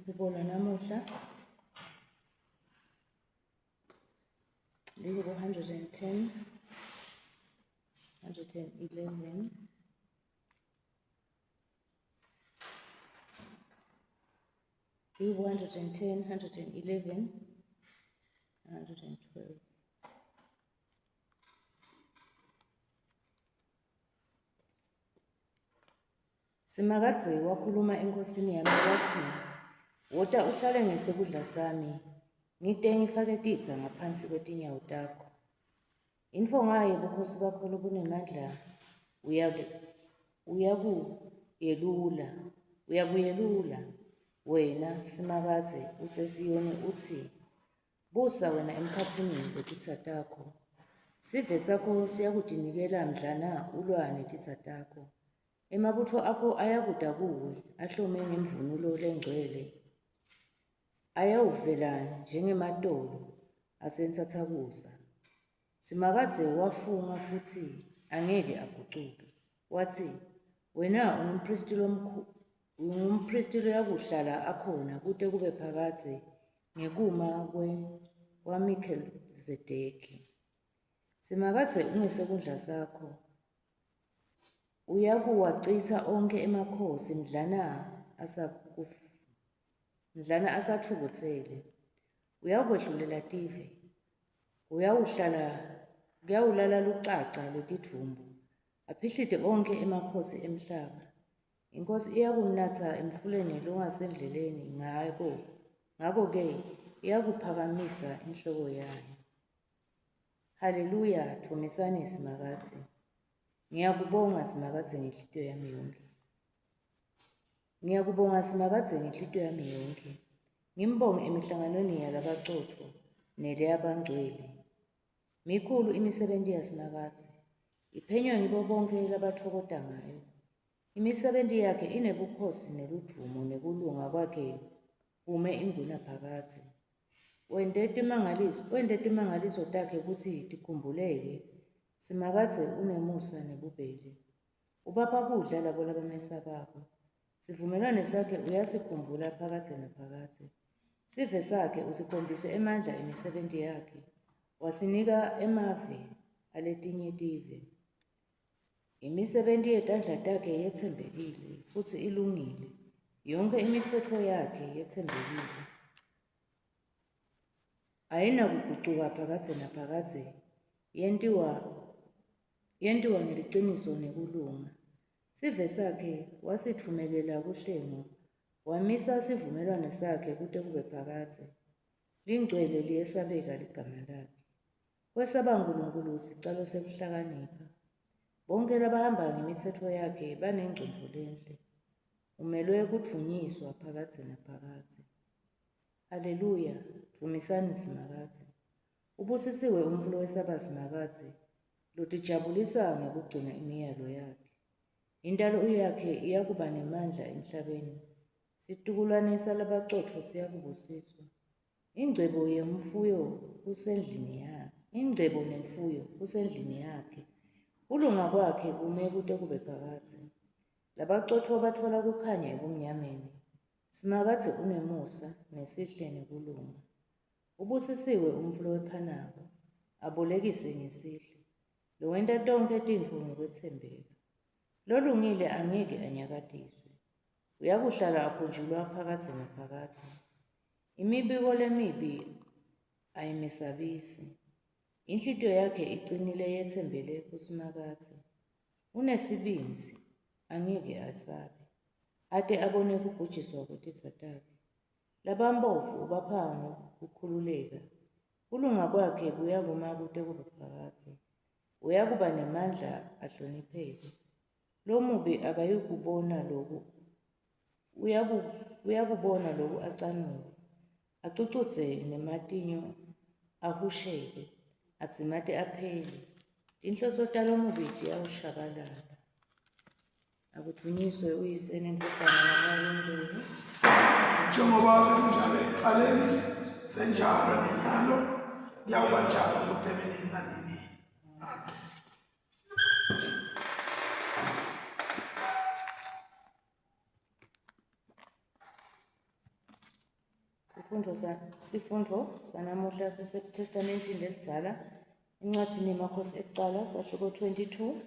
Ibona namuhla liku 110, 111, liku 110, 111, 112. Simakadze wakhuluma enkosini yami wathi, "Wota uhlale ngesekudla sami, ngite ngifake titsa ngaphansi kwetinyawo takho. Intfo ngaye bukhosi bakho lobunemandla uyakuyelula. Wena Simakadze usesiyoni utsi, busa wena emkhatsini wetitsa takho. Sive sakho siyakutinikela mdlana ulwa netitsa takho. Emabutfo akho ayakuta kuwe, ahlome ngemvunulo lengcwele. Ayawuvela njengematolo asentsatsakusa." Simakadze wafunga futsi angeke agucuke. Watsi, "Wena ungumpristi loyakuhlala akhona kute kube phakadze ngekuma kwaMelkizedeki. Simakadze ungesekudla sakho. Uyakuwacitsa onke emakhosi mdlana asatfukutsele. Uyakwehlulela tive. Uyawulala lucaca lwetidvumbu. Aphihlite onke emakhosi emhlaba. Inkosi iyakunatsa emfuleni longasendleleni ngako-ke iyakuphakamisa inhloko yayo." Haleluya, Thumisani Simakadze. Ngiyakubonga Simakadze ngenhlitiyo yami yonke. Ngiyakubonga Simakadze ngenhlitiyo yami yonke. Ngimbonge emihlanganweni yalabacotfo neleyabangcwele. Mikhulu imisebenti yaSimakadze. Iphenywe ngibo bonke labatfokota ngayo. Imisebenti yakhe inebukhosi neludumo nekulunga kwakhe kume ingunaphakadze. Wente timangaliso takhe kutsi tikhumbuleke. Simakadze unemusa nebubele. Ubapha kudla labo labamesabako. Sivumelwano sakhe uyasikhumbula phakadze naphakadze. Sive sakhe usikhombise emandla emisebenti yakhe. Wasinika emave aletinye tive. Imisebenti yetandla takhe yetsembekile futsi ilungile. Yonke imitsetfo yakhe yetsembekile. Ayinakugucuka phakadze naphakadze. Yentiwa ngeliciniso nekulunga. Sive sakhe wasitfumelela kuhlengo. Wamisa sivumelwano sakhe kute kube phakadze. Lingcwele liyesabeka ligama lakhe. Kwesaba Nkulunkulu sicalo sekuhlakanipha. Bonke labahamba ngemitsetfo yakhe banengcondvo lenhle. Umelwe kudvunyiswa phakadze naphakadze. Haleluya, Thumisani Simakadze. Ubusisiwe umfula wesaba Simakadze lotijabulisa ngekugcina imiyalo yakhe. Intalo yakhe iyakuba nemandla emhlabeni. Situkulanisa labacotfo siyakubusiswa. Ingcebo nemfuyo kusendlini yakhe. Kulunga kwakhe kume kute kube phakadze. Labacotfo batfola kukhanya ebumnyameni. Simakadze unemusa nesihle nekulunga. Ubusisiwe umfula wephanako, abolekise ngesihle. Lowenta tonke tintfo ngekwetsembeka. Lolungile angeke anyakatiswe. Uyakuhlala akhunjulwa phakadze naphakadze. Imibiko lemibi ayimesabisi. Inhlitiyo yakhe icinile yetsembele kuSimakadze. Unesibindzi, angeke asabe. Ate abone kubhujiswa kwetitsa takhe. Labampofu ubapha ngokukhululeka. Kulunga kwakhe kuyakuma kute kube phakadze. Uyakuba nemandla ahlonipheke. Lomubi akayukubona loku. Uyakubona loku acanuke. Acucudze nematinyo ahusheke. Adzimate aphele. Tinhloso talomubi tiyawushabalala. Akudvunyiswe uyise nendvodzana nabangcwele. Njengoba kunjalo ekuqaleni senjalo nenyalo kuyawuba njalo ekugcineni nanini. Amen. sifundo sanamuhla sisebTestamentini lelidzala encwadzini yemakhosi ekucala sahluko 22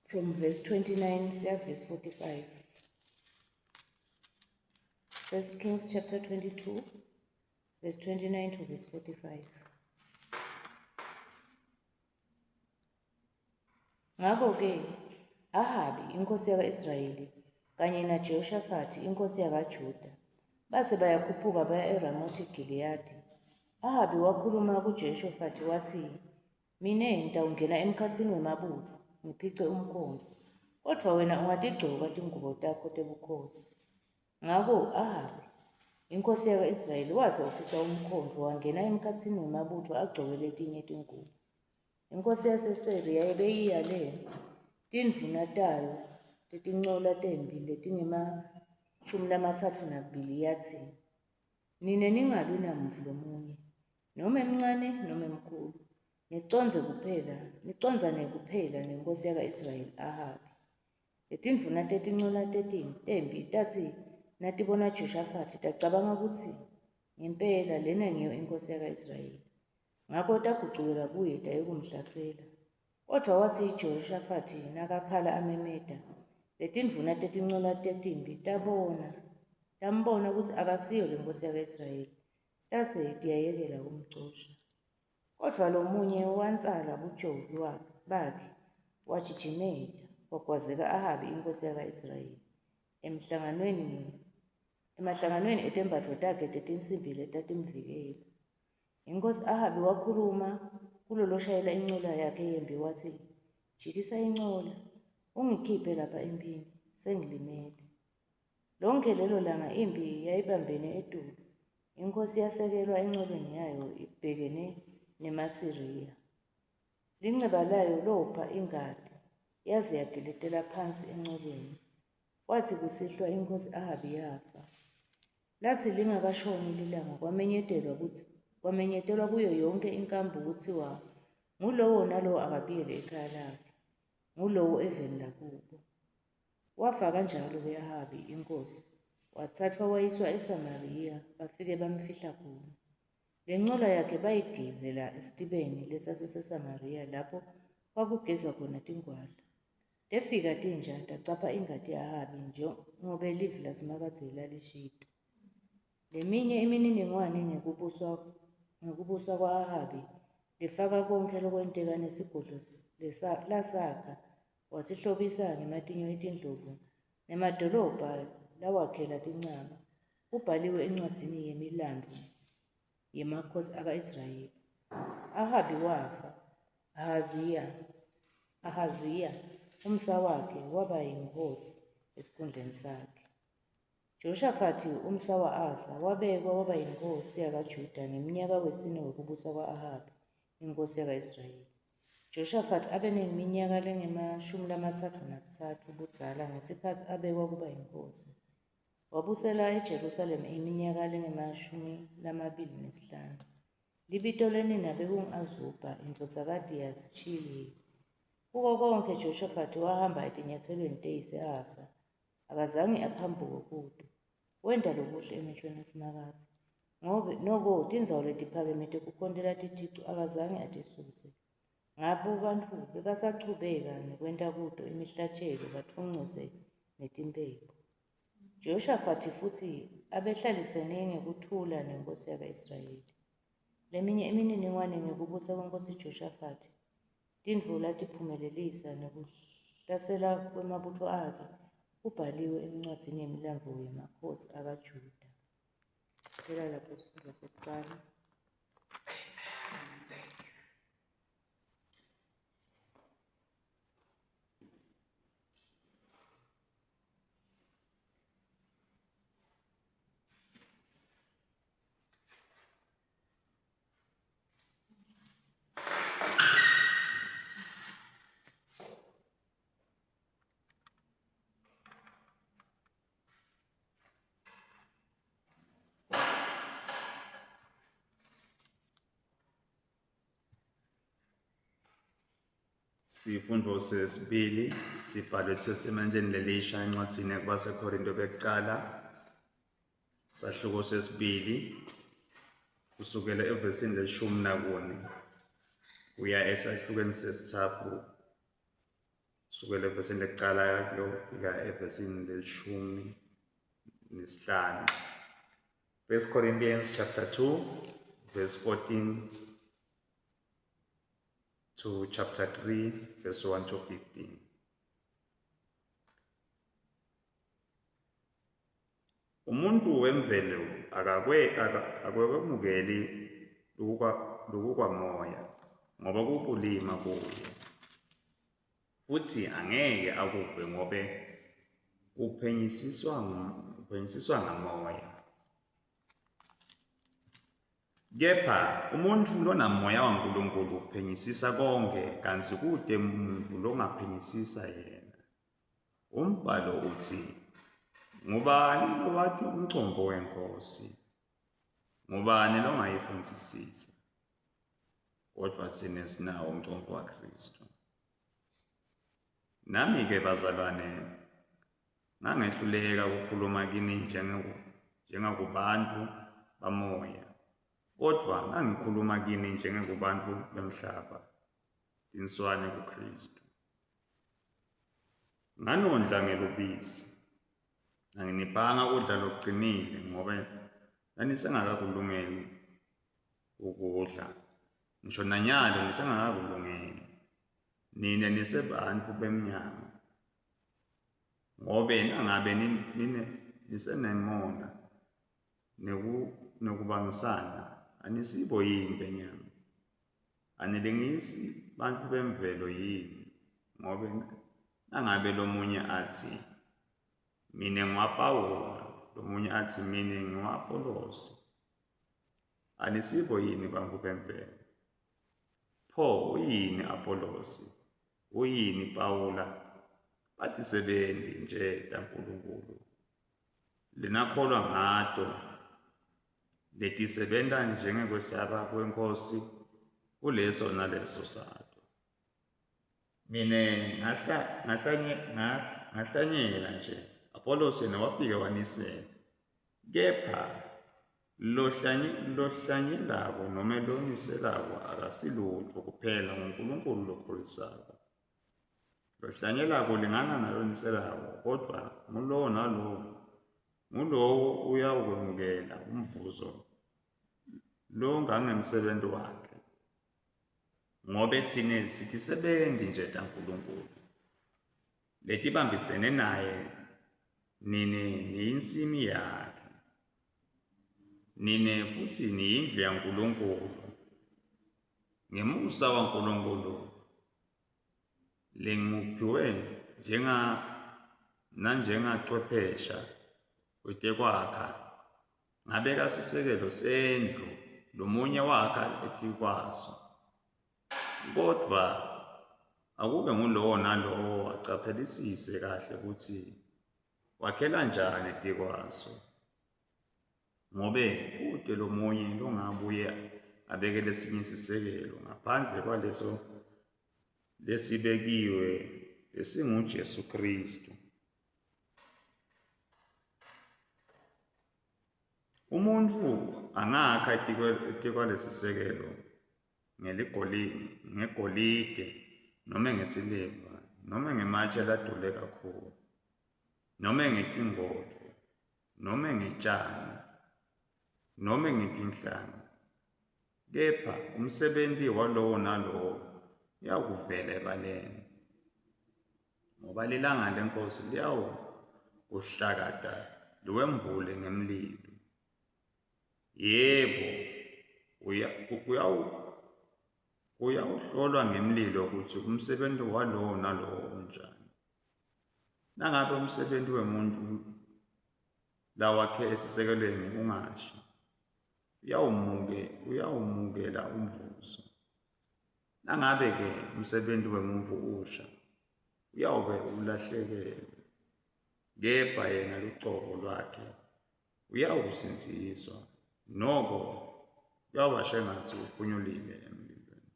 from verse 29 siya verse 45. 1 Kings chapter 22 verse 29 to verse 45. Ngakho-ke Ahabi inkosi yaka-Israyeli kanye naJehoshafathi inkosi yakaJuda base bayakhuphuka baya eRamothi Giliyadi. Ahabi wakhuluma kuJehoshafathi wathi, "Mine ngitawungena emkhatsini wemabutho ngiphice umkhonto, kodwa wena ungatigcoka tingubo takho tebukhosi." Ngako Ahabi inkosi yaka-Israyeli wase waphica umkhonto wangena emkhatsini wemabutho agcoke letinye tingubo. Inkosi yaseSiriya yayibeyiyale tindvuna tayo tetincola temphi letingama-32 yatsi, "Nine ningalwi namuntfu lomunye, noma mncane noma mkhulu, nicondzane kuphela nenkosi yaka-Israyeli Ahabi." Letindvuna tetincola temphi tatsi natibona Jehoshafathi tacabanga kutsi ngempela lena ngiyo inkosi yaka-Israyeli. Ngako tagucukela kuye tayekumhlasela. Kodwa watsi Jehoshafathi nakakhala amemeta, letindvuna tetincola temphi tambona kutsi akasiyo lenkosi yaka-Israyeli, tase tiyayekela kumcosha. Kodwa lomunye wantsala bujobi bakhe wajijimeta wagwazeka Ahabi inkosi yaka-Israyeli emahlanganweni etembatfo takhe tetinsimbi letatimvikela. Inkosi Ahabi wakhuluma kuloloshayela incola yakhe yembi watsi, "Jikisa incola, ungikhiphe lapha empini, sengilimele." Lonke lelo langa impi yayibambene eTulu. Inkosi yasekelwa encoleni yayo ibhekene neMasiriya. Linxeba layo lopha ingadi yaze yageletela phansi encoleni. Kwathi kusihlwa inkosi Ahabi yafa. Lathi lingakashoni lilanga kwamenyetelwa kuyo yonke inkambu kuthiwa ngulowo nalowo akabuyele ekhaya lakhe, ngulowo eveni lakubo. Wafa kanjalo-ke Ahabi inkosi, wathathwa wayiswa eSamariya, bafike bamfihla khona. Le ncola yakhe bayigezela esitibeni lesasiseSamariya lapho kwakugezwa khona tingwadla. Tefika tinja tacapha ingadi ya-Ahabi njengobe livi lasemakadzeni lalishito. Leminye imininingwane ngekubusa kwa-Ahabi lifaka konke lokwenteka nesigodlo lasakha wasihlobisa ngematinyo etindlovu nemadolobha lawakhela tincaba, kubhaliwe encwadzini yemilandvo yemakhosi aka-Israyeli. Ahabi wafa. Ahaziya umsa wakhe waba yinkosi esikhundleni sakhe. Jehoshafathi umsa wa-Asa wabekwa waba yinkosi yakaJuda ngeminyaka wesine wekubusa kwa-Ahabi inkosi yaka-Israyeli. Jehoshafathi abe neminyaka lengama-33 budzala ngesikhatsi abekwa kuba yinkosi. Wabusela eJerusalem iminyaka lengama-25. Libito lenina bekungu-Azubha indvodzakati yaseShilihi. Kuko konke Jehoshafathi wahamba etinyatselweni teyise-Asa, akazange aphambuke kuto. Wenta lokuhle emehlweni esimakatsi. Noko tindzawo letiphakeme tekukhontela titicu akazange atisuse. Ngapho bantfu bebasachubeka nekwenta kuto imihlatshelo batfungise netimpepho. Jehoshafathi futsi abehlalisene ngekuthula nenkosi yaka-Israyeli. Leminye imininingwane ngekubusa kwenkosi Jehoshafathi, tintfo latiphumelelisa nekuhlasela kwemabutfo akhe, kubhaliwe encwadzini yemilandvo yemakhosi akaJuda. Phela lapho sifundo sekucala. Sifundo sesibili sibhalwe eTestamenteni lelisha encwadzini yabaseKorinto bekucala sahluko sesibili kusukela evesini leshumi nakune kuya esahlukweni sesithathu kusukela evesini lekuqala kuyofika evesini leshumi nesihlanu. 1 Corinthians chapter 2 verse 14 to chapter 3 verse 1 to 15. Umuntu wemvelo akakwemukeli lokhu kwamoya ngoba kubulima kuye, futhi angeke akuve ngobe uphenyisiswa ngamoya. Kepha umuntu lonamoya waNkulunkulu uphenyisisa konke, kanti kude umuntu longaphenyisisa yena. Umbhalo uthi, ngubani lowathi umcondvo wenkosi? Ngubani longayifundzisisa? Kodwa thina sinawo umcondvo waKristu. Nami-ke bazalwane, ngangehluleka ukukhuluma kini njengakubantu bamoya, kodwa ngangikhuluma kini njengakubantu bemhlaba, tinswane kuKristu. Nganondla ngelubisi, anginipanga ukudla lokuqinile ngoba nisengakakulungeli ukudla. Ngisho nanyalo nisengakakulungeli. Nina nisebantu bemnyama. Ngobe nangabe nisenemona nekubangisana, anisibo yini benyama? Anilingisi bantu bemvelo yini? Ngobe nangabe lomunye athi mina ngiwaPawula, lomunye athi mina ngiwaPholosi, anisibo yini bantu bemvelo? Pho uyini Apholosi? Uyini Pawula? Bathi sebendi nje kaNkulunkulu. Linakholwa ngato letisebenta njengekwesaba kwenkosi kuleso naleso sato. Mine ngahlanyela nje, Apholosi yena wafika wanisela. Kepha lohlanyelako noma loniselako akasilutho kuphela nguNkulunkulu lokhulisako. Lohlanyelako lingana naloniselako, kodwa ngulowo nalowo ngulowo uyawukwemukela umvuzo lo ngangemsebenzi wakhe. Ngobe thina sitisebendi nje kaNkulunkulu, letibambisene naye. Nini niyinsimi yakhe, nini futhi niyindlu yaNkulunkulu. Ngemusa waNkulunkulu lenguphiwe njengacwephesha wetekwakha, ngabeka sisekelo sendlu, lomunye wakha etikwaso. Kodwa akube ngulowo nalowo acaphelisise kahle ukuthi wakhela njani etikwaso. Ngobe kude lomunye longabuye abeke lesinye isisekelo ngaphandle kwaleso lesibekiwe esinguJesu Kristu. Umuntu angakha etikwa lesisekelo ngegolide noma ngesiliva noma ngematshe ladule kakhulu noma ngetingodo noma ngetshani noma ngetinhlanga. Kepha umsebenzi walowo nalowo uyakuvela ebaleni, ngoba lilanga lenkosi liyawuhlakata liwembule ngemlilo. Yebo, uyawuhlolwa ngemlilo ukuthi umsebenzi walowo nalowo unjani. Nangabe umsebenzi wemuntu lawakhe esisekelweni ungashi, uyawumukela umvuzo. Nangabe-ke umsebenzi wemuntu usha, uyawube ulahlekelwe. Kepha yena lucobo lwakhe uyawusinziswa, noko uyawuba shengathi uphunyulile emlilweni.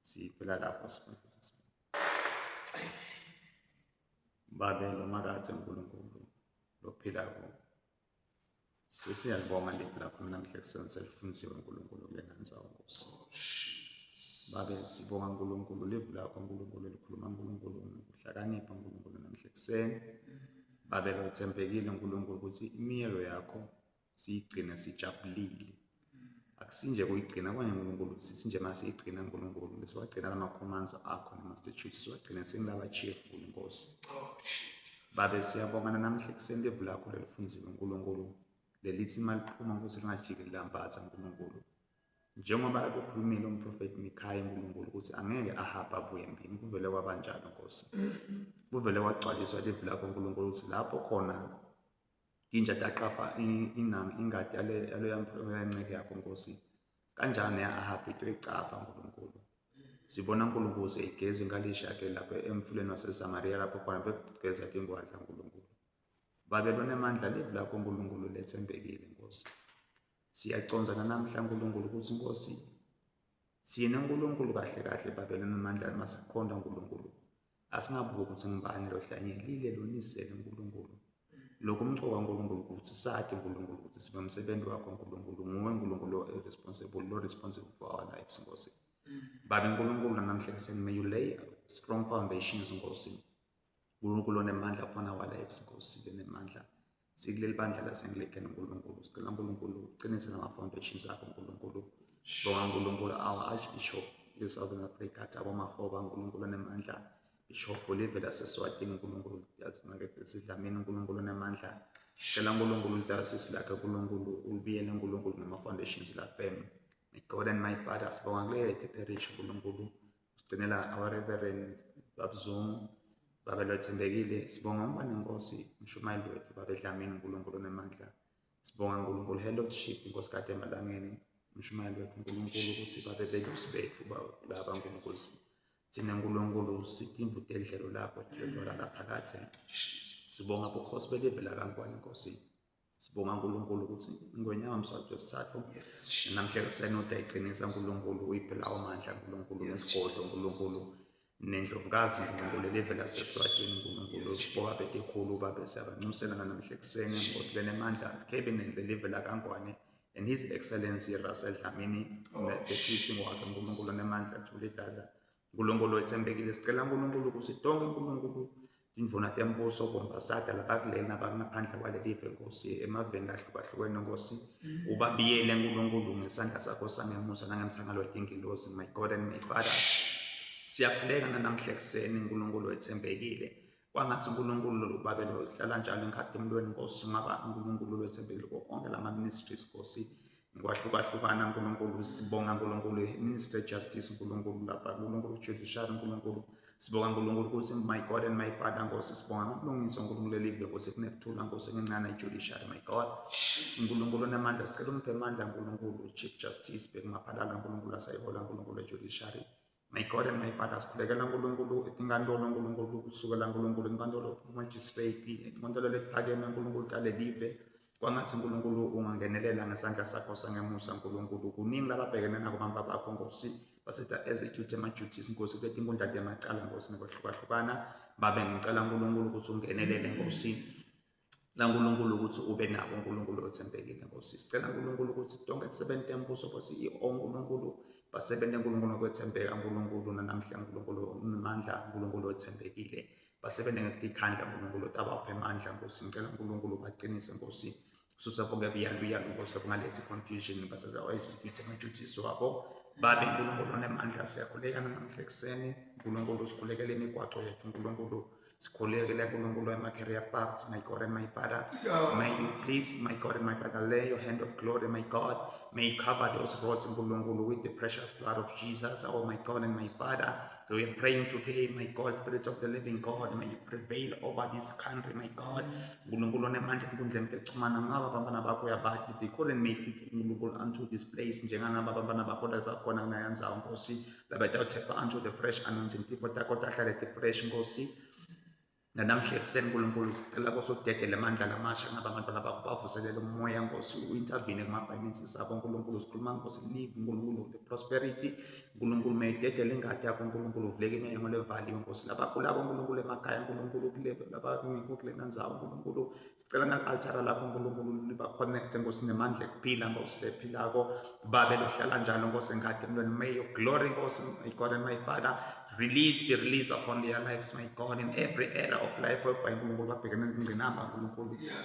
Siphela lapho sifundisa. Babe lo makathe uNkulunkulu lophila kuwo. Sesiyalibonga live lakho namhla kuseni selifundisiwe uNkulunkulu kule nandzawo Nkosi. Babe sibonga uNkulunkulu live lakho uNkulunkulu likhuluma uNkulunkulu ukuhlakanipha uNkulunkulu namhla kuseni. Babe lothembekile uNkulunkulu ukuthi imiyelo yakho siyigcine sijabulile. Akusinje kuyigcina kwanye uNkulunkulu sithi nje masiyigcina uNkulunkulu siwagcina lama-commands akho nama-statutes siwagcine singilaba cheerful Nkosi. Babe siyabonga namhla kuseni live lakho lelifundisiwe uNkulunkulu lelithi maliphuma ukuthi lingajiki lilambaza uNkulunkulu. Njengoba bekhulumile umprofeti Mikhaya uNkulunkulu ukuthi angeke ahambe abuye empini kuvele kwabanjalo Nkosi. Kuvele kwagcwaliswa live lakho uNkulunkulu ukuthi lapho khona inja taqapha ingadi yanceke yakho Nkosi. Kanjani ahambe into ecapha uNkulunkulu. Sibona uNkulunkulu seyigezwe ngalisha ke lapho emfuleni waseSamaria lapho khona begeza ingwadla uNkulunkulu. Babe lonemandla live lakho uNkulunkulu lethembekile Nkosi. Siyacondzana namhla uNkulunkulu ukuthi Nkosi siyena uNkulunkulu kahle kahle babe lonemandla masikhonda uNkulunkulu. Asingabuki ukuthi ngibani lohlanyelile lonisele uNkulunkulu. Lokhu umcoka uNkulunkulu ukuthi sathi uNkulunkulu ukuthi sibe umsebenzi wakho uNkulunkulu nguwe uNkulunkulu responsible for our lives Nkosi. Babe uNkulunkulu namhla kuseni may you lay strong foundations Nkosi. uNkulunkulu onemandla upon our lives Nkosi lenemandla. Sikuleli bandla laseNglikeni uNkulunkulu sicela uNkulunkulu uqinise nama-foundations akho uNkulunkulu. Sibonga uNkulunkulu our Archbishop eSouthern Africa abomahoba uNkulunkulu onemandla. Bishop Olive laseSwatini uNkulunkulu sidlamini uNkulunkulu onemandla. Sicela uNkulunkulu uDiocese lakhe uNkulunkulu ubiyele uNkulunkulu ngama-foundations la firm. My God and my Father sibonga kule parish uNkulunkulu sigcinela our Reverend Babzungu babe lothembekile. Sibonga umbane Nkosi umshumayeli wethu babe dlamini uNkulunkulu onemandla. Sibonga uNkulunkulu head of ship Nkosi kade emalangeni umshumayeli wethu uNkulunkulu ukuthi babe belusibethu laba uNkulunkulu. Thina uNkulunkulu sitimvu telidlelo lakho lidlala laphakathe. Sibonga bukhosi belive lakaNkwani Nkosi. Sibonga uNkulunkulu ukuthi ngonyaka wamswati wesithathu namhla kuseni udayiqinisa uNkulunkulu uyiphela amandla uNkulunkulu nesigodlo uNkulunkulu nendlovukazi uNkulunkulu lelive laseSwatini uNkulunkulu boba betekhulu babe siyabancusela namhla kuseni Nkosi lenemandla cabinet lelive lakaNkwani and His Excellency Russell Dlamini deputy wakhe uNkulunkulu onemandla Thuli Dladla. uNkulunkulu wethembekile sicela uNkulunkulu ukuthi tonke uNkulunkulu indvuna tembuso bombasada labakuleli nabangaphandle kwalelive Nkosi emaveni ahlukahlukene Nkosi ubabiyele uNkulunkulu ngesandla sakho sangemusa nangemsangalo wetingilosi. My God and my Father siyakhuleka namhla kuseni uNkulunkulu wethembekile kwangase uNkulunkulu babe lohlala njalo enkhathimlweni Nkosi ngaba uNkulunkulu wethembekile konke lama ministries Nkosi ngokwahlukahlukana uNkulunkulu. Sibonga uNkulunkulu ministry justice uNkulunkulu lapha uNkulunkulu judiciary uNkulunkulu. Sibonga uNkulunkulu ukuthi my God and my Father Nkosi sibonga ukulungisa uNkulunkulu lelive Nkosi kunekuthula Nkosi ngencane judiciary. My God uNkulunkulu onamandla sicela umphe amandla uNkulunkulu chief justice bekungaphalala uNkulunkulu asayihola uNkulunkulu judiciary. My God and my Father sikhulekela uNkulunkulu etinkantolo uNkulunkulu kusukela uNkulunkulu inkantolo magistrate inkantolo lephakeme uNkulunkulu kalelive kwangathi uNkulunkulu ungangenelela ngesandla sakho sangemusa uNkulunkulu. Kuningi lababhekene nako bamba bakho Nkosi baseta execute ama-duties Nkosi betinkundla temacala Nkosi ngokwahlukahlukana babe ngicela uNkulunkulu ukuthi ungenelele Nkosi la uNkulunkulu ukuthi ube nabo uNkulunkulu othembekile Nkosi. Sicela uNkulunkulu ukuthi tonke tisebenze tembuso Nkosi uNkulunkulu basebenze uNkulunkulu ngokwethembeka uNkulunkulu namhla uNkulunkulu unamandla uNkulunkulu othembekile basebenze ngokukhandla uNkulunkulu tabaphe amandla Nkosi. Ngicela uNkulunkulu baqinise Nkosi susa bonke biyaluyalo Nkosi kungalezi confusion basaza execute ama-duties wabo babe uNkulunkulu onemandla. Siyakhuleka namhla kuseni uNkulunkulu sikhulekele imigwaqo yethu uNkulunkulu sikhulekele uNkulunkulu ema-career paths. My God and my Father may you please my God and my Father lay your hand of glory my God may you cover those roads uNkulunkulu with the precious blood of Jesus. Oh my God and my Father so we are praying today my God Spirit of the living God may you prevail over this country my God. uNkulunkulu onemandla enkundleni tekuchumana ngaba bantwana bakho uyabathi they couldn't make it uNkulunkulu unto this place njenganaba bantwana bakho bakhona kunayandzawo Nkosi labetawuthepha unto the fresh anointing people takho tahlale ti-fresh Nkosi. Nanamhla ekuseni uNkulunkulu sicela Nkosi udedele amandla lamasha ngaba abantwana bakho bavuselele umoya Nkosi uintervene kuma-finances abo Nkulunkulu sikhuluma Nkosi live Nkulunkulu le-prosperity Nkulunkulu mayidedele ingadi yakho Nkulunkulu uvuleke iminyango levaliwe Nkosi labakulabo Nkulunkulu emakhaya Nkulunkulu labangekho kulena ndzawo Nkulunkulu sicela nal-altara lakho Nkulunkulu liba-connecte Nkosi nemandla ekuphila Nkosi lephilako babe lohlala njalo Nkosi engadi emntweni may your glory Nkosi my God and my Father be released upon their lives, my God, in every area of life.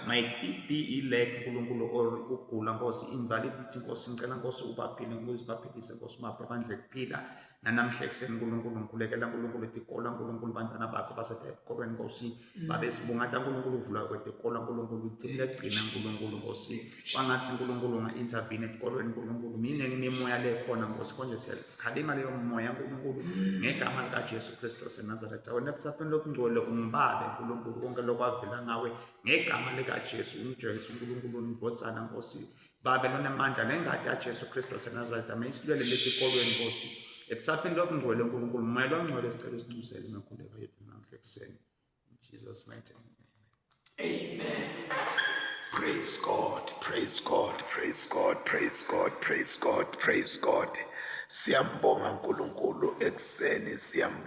Might it be elect or ukula Nkosi invalidity Nkosi ngicela Nkosi ubaphile Nkosi baphilise Nkosi mababandle kuphila nanamhla ekuseni Nkulunkulu ngikhulekela Nkulunkulu etikolo Nkulunkulu bantwana bakho basethe ezikolweni Nkosi babe sibungatha Nkulunkulu uvula kwetikolo Nkulunkulu ithini legcina Nkulunkulu Nkosi wangathi Nkulunkulu unga-intervene etikolweni Nkulunkulu miningi imimoya lekhona Nkosi konje siyakhalima leyo moya Nkulunkulu ngegama likaJesu Kristu waseNazaretha wena ebusafeni lokungcwele ungibabe Nkulunkulu konke lokwavela ngawe ngegama likaJesu umJesu Nkulunkulu undvodzana Nkosi babe lonemandla nengadi kaJesu Kristu waseNazaretha mayisilwele letikolweni Nkosi ebusafeni lokungcwele Nkulunkulu moya longcwele sicela usincusele ngenkululeko yethu namhla ekuseni in Jesus mighty name Amen. Praise God, praise God, praise God, praise God, praise God, praise God. Siyambonga Nkulunkulu ekuseni siyambonga.